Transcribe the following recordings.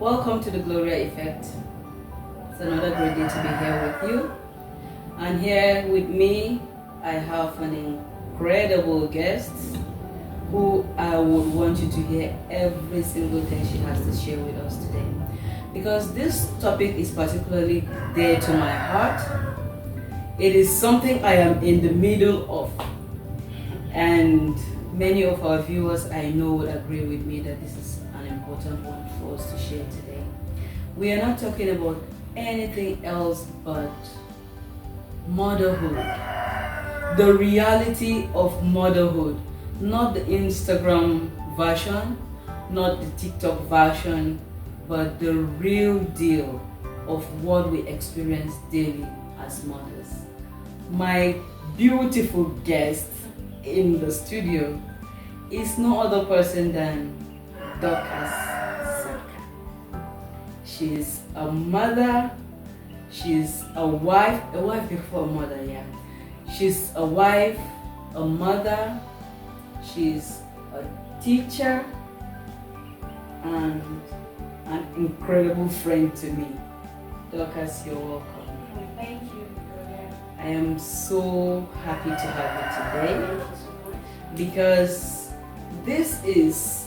Welcome to the Gloria Effect. It's another great day to be here with you. And here with me, I have an incredible guest who I would want you to hear every single thing she has to share with us today. Because this topic is particularly dear to my heart. It is something I am in the middle of. And many of our viewers I know would agree with me that this is an important one for us to share today. We are not talking about anything else but motherhood. The reality of motherhood. Not the Instagram version, not the TikTok version, but the real deal of what we experience daily as mothers. My beautiful guest in the studio is no other person than Dorcas. She's a mother, she's a wife before a mother, yeah. She's a wife, a mother, she's a teacher, and an incredible friend to me. Dorcas, you're welcome. Thank you, Gloria. I am so happy to have you today because this is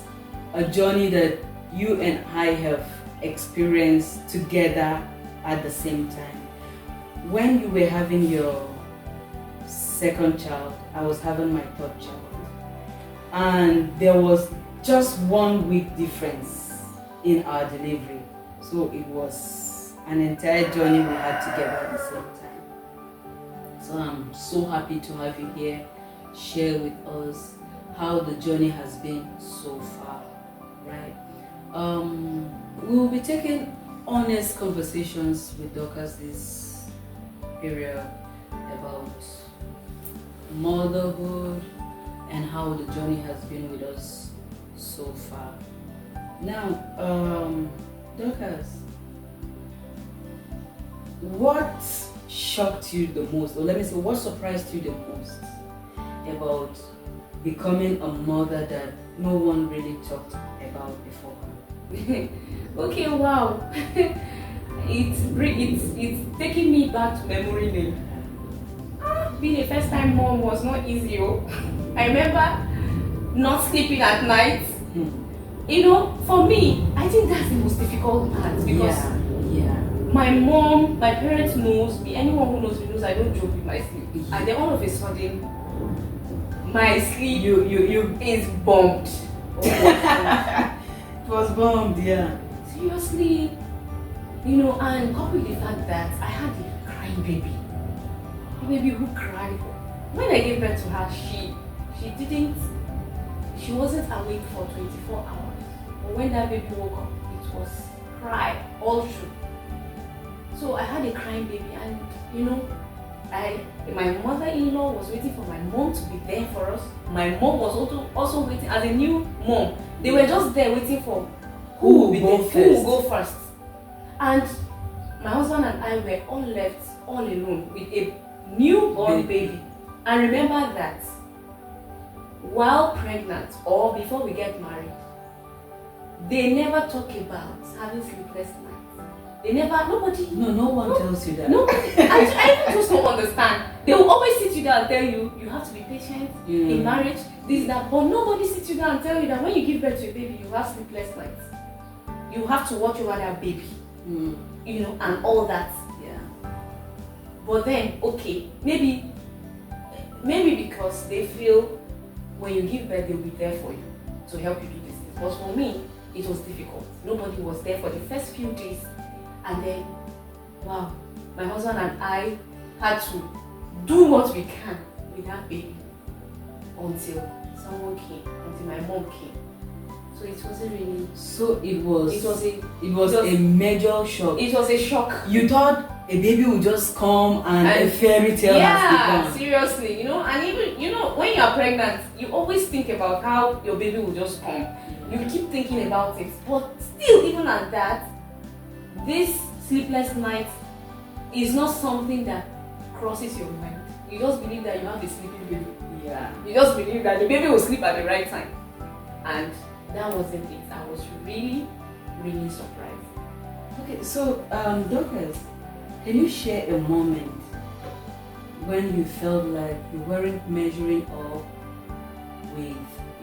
a journey that you and I have experienced together at the same time. When you were having your second child, I was having my third child. And there was just 1 week difference in our delivery. So it was an entire journey we had together at the same time. So I'm so happy to have you here, share with us how the journey has been so far, right? We'll be taking honest conversations with Dorcas this period about motherhood and how the journey has been with us so far. Now, Dorcas, what shocked you the most, or let me say, what surprised you the most about becoming a mother that no one really talked about before? Okay, wow. it's taking me back to memory lane. Being a first-time mom was not easy. I remember not sleeping at night. You know, for me, I think that's the most difficult part because my parents knows me. Anyone who knows me knows I don't joke with my sleep. And then all of a sudden, my sleep you is bombed. It was bombed, yeah. Seriously, you know, and coupled with the fact that I had a crying baby. A baby who cried. When I gave birth to her, she wasn't awake for 24 hours. But when that baby woke up, it was cry all through. So I had a crying baby, and you know, my mother-in-law was waiting for my mom to be there for us. My mom was also waiting as a new mom. They were just there waiting for who will go first. And my husband and I were all left all alone with a newborn baby. And remember that while pregnant or before we get married, they never talk about having sleepless nights. No one tells you that. Nobody. I even just don't understand. They will always sit you down and tell you, you have to be patient in marriage, this, that, but nobody sits you down and tell you that when you give birth to a baby, you have sleepless nights. You have to watch over that baby, you know, and all that. Yeah. But then, okay, maybe because they feel when you give birth, they'll be there for you to help you do this. But for me, it was difficult. Nobody was there for the first few days. And then, wow, my husband and I had to do what we can with that baby until someone came, until my mom came. So it wasn't really. So it was a major shock. It was a shock. You thought a baby would just come and a fairy tale has begun. Seriously, you know, and even when you're pregnant, you always think about how your baby will just come. You keep thinking about it, but still, even at that, this sleepless night is not something that crosses your mind. You just believe that you have a sleeping baby. Yeah. You just believe that the baby will sleep at the right time. And that wasn't it. I was really, really surprised. Okay, so Dorcas, can you share a moment when you felt like you weren't measuring up with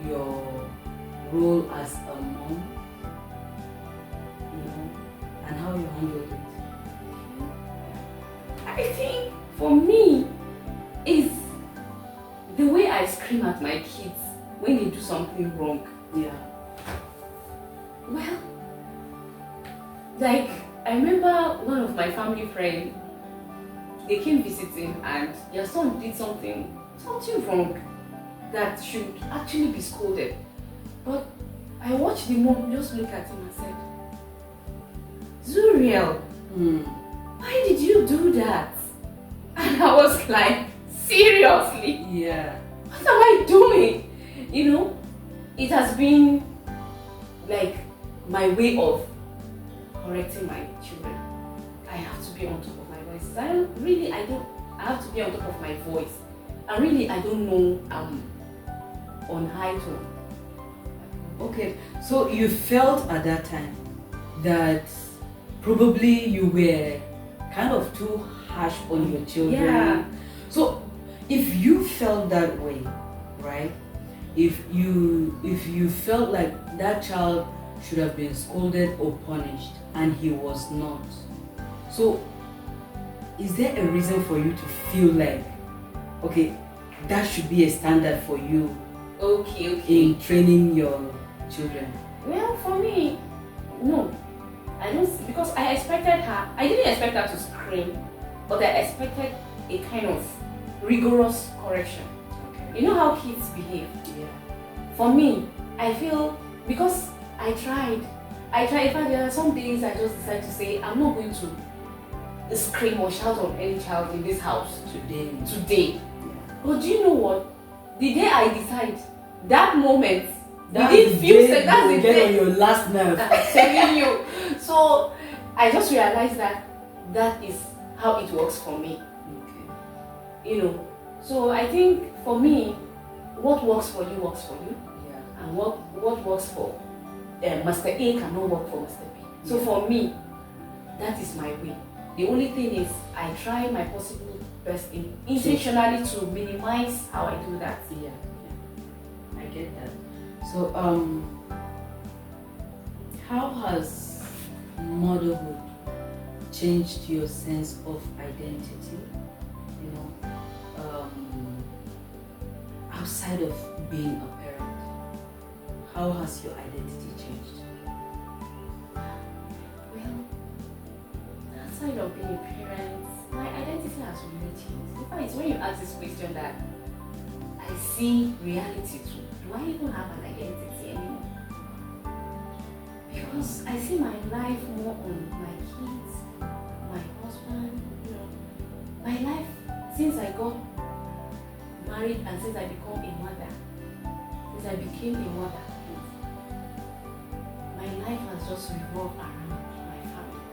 your role as a mom, and how you handled it? I think for me is the way I scream at my kids when they do something wrong. Yeah. Well, like I remember one of my family friends, they came visiting and their son did something wrong that should actually be scolded. But I watched the mom just look at him and said, Zuriel, why did you do that? And I was like, seriously? Yeah. What am I doing? It has been like my way of correcting my children. I have to be on top of my voice. I have to be on top of my voice. And really, I don't know on high tone. Okay, so you felt at that time that probably you were kind of too harsh on your children. Yeah. So if you felt that way, right? If you felt like that child should have been scolded or punished and he was not, so is there a reason for you to feel like, okay, that should be a standard for you? Okay. In training your children? Well, for me, no. I don't, because I expected her. I didn't expect her to scream, but I expected a kind of rigorous correction. Okay. You know how kids behave. Yeah. For me, I feel because I tried. In fact, there are some days I just decided to say I'm not going to scream or shout on any child in this house Today. Yeah. But do you know what? The day I decide, that moment, That's within few seconds, that's the get day. on your last nerve. I'm telling you. So I just realized that is how it works for me. Okay. So I think for me, what works for you works for you, Yeah. and what works for Master A cannot work for Master B. So Yeah. for me, that is my way. The only thing is I try my possible best intentionally to minimize how I do that. Yeah. I get that. So how has motherhood changed your sense of identity? Outside of being a parent, how has your identity changed? Well, outside of being a parent, my identity has really changed. In fact, it's when you ask this question that I see reality too. Do I even have an identity anymore? Because I see my life more on my kids, my husband, my life since I got married and since I became a mother. My life has just revolved around my family.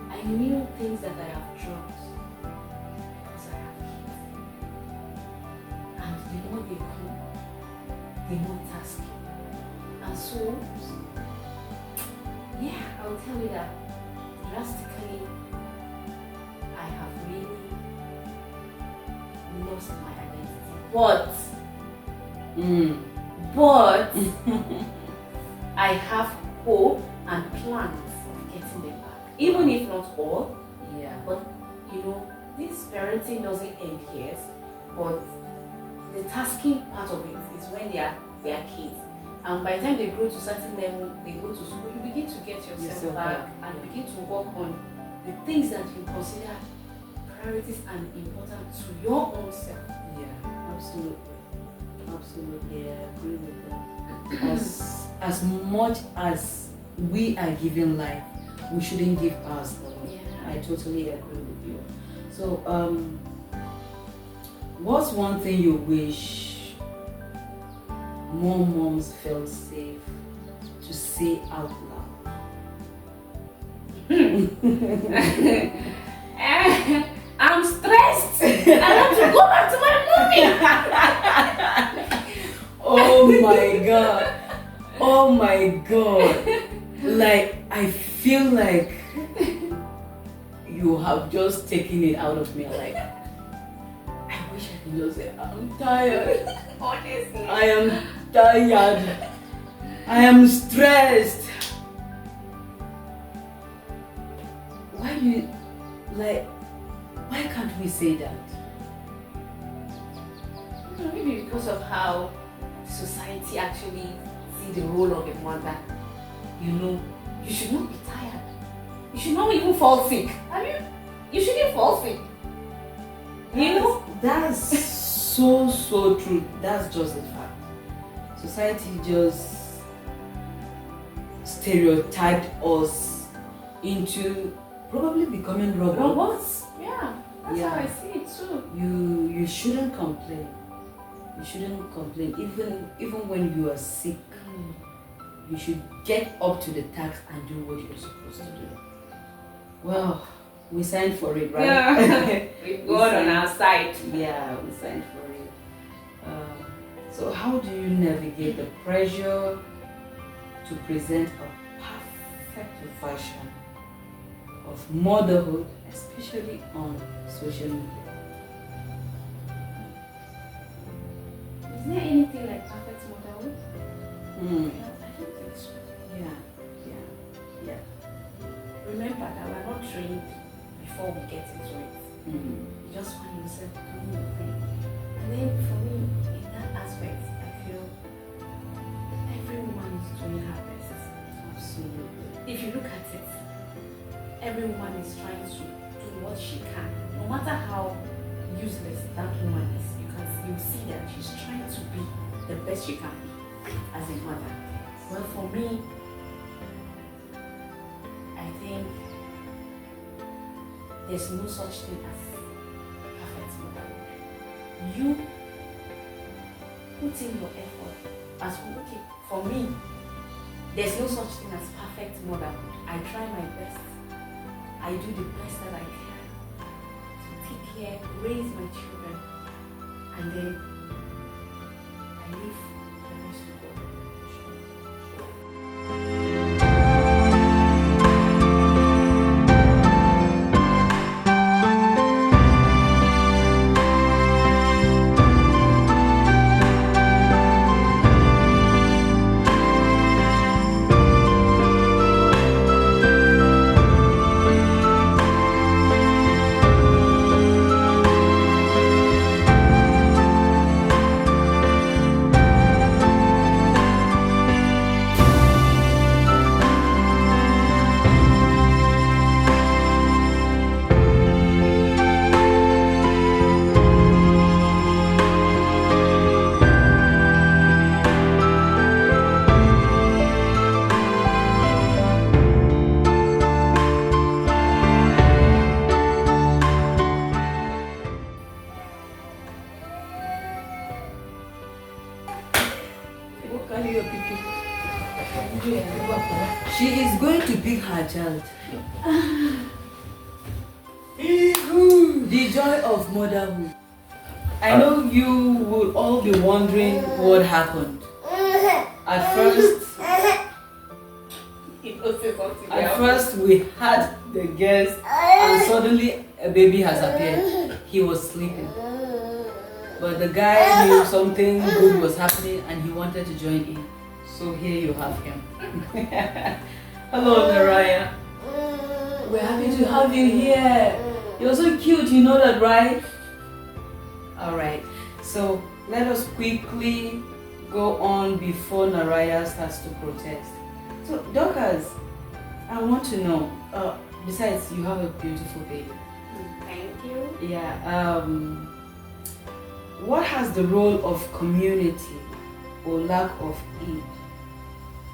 I knew things that I have dropped because I have kids. And the more they come, the more tasking. And so, yeah, I'll tell you that drastically, I have really lost my identity. But I have hope and plans of getting them back. Even if not all. Yeah. But this parenting doesn't end here. But the tasking part of it is when they are kids. And by the time they grow to a certain level, they go to school, you begin to get yourself back and begin to work on the things that you consider priorities and important to your own self. Yeah, absolutely, I agree with that. As much as we are given life, we shouldn't give ourselves. Yeah. I totally agree with you. So, what's one thing you wish more moms felt safe to say out loud? I'm stressed. I want to go back to my mommy. Oh my god. Oh my god. Like, I feel like you have just taken it out of me. Like, I wish I could just say, I'm tired. Honestly. I am tired. I am stressed. Why do you, like, why can't we say that? Maybe because of how society actually see the role of a mother. You know, you should not be tired. You should not even fall sick. I mean, you shouldn't fall sick. You know? That's so true. That's just the fact. Society just stereotyped us into probably becoming robots. Robots? Yeah. That's how I see it too. You shouldn't complain. You shouldn't complain. Even when you are sick, you should get up to the task and do what you're supposed to do. Well, we signed for it, right? Yeah. We've gone on our side. Yeah, we signed for it. So how do you navigate the pressure to present a perfect version of motherhood, especially on social media? Is there anything like perfect motherhood? I don't think so. Yeah. Remember that we're not trained before we get into it. You just find yourself doing your thing. And then for me, in that aspect, I feel every woman is doing her best. Absolutely. If you look at it, every woman is trying to do what she can. No matter how useless that woman is, you see that she's trying to be the best she can be as a mother. Well, for me, I think there's no such thing as perfect motherhood. You put in your effort. As okay, for me, there's no such thing as perfect motherhood. I try my best. I do the best that I can to take care, raise my children, and then I leave the rest to God. She is going to pick her child. The joy of motherhood. I know you will all be wondering what happened. At first we had the guest and suddenly a baby has appeared. He was sleeping. But the guy knew something good was happening and he wanted to join in. So here you have him. Hello, Naraya. We're happy to have you here. You're so cute, you know that, right? Alright, so let us quickly go on before Naraya starts to protest. So, Dorcas, I want to know, besides you have a beautiful baby. Thank you. Yeah, what has the role of community or lack of it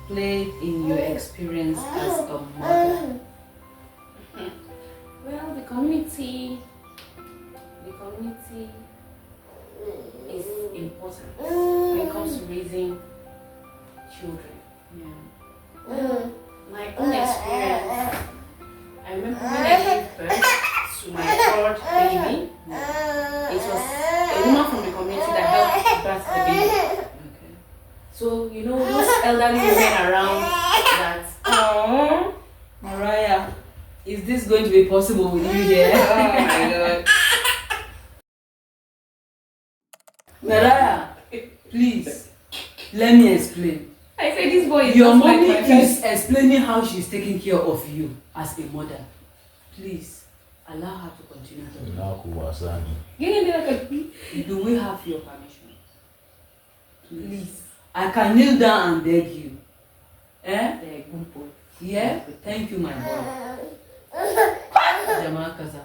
played in your experience as a mother? Well, the community is important when it comes to raising children. Yeah. My own experience, I remember when I gave birth to my third baby, it was a woman from the community that helped birth the baby. Okay. So, you know, those elderly women around that Is this going to be possible with you here? Oh my God. Naraya, please, let me explain. I said this boy is Your just like mommy my is first. explaining how she's taking care of you as a mother. Please, allow her to continue talking. Do we have your permission? Please. I can kneel down and beg you. Eh? Yeah? Thank you, my boy. Jamal Kaza.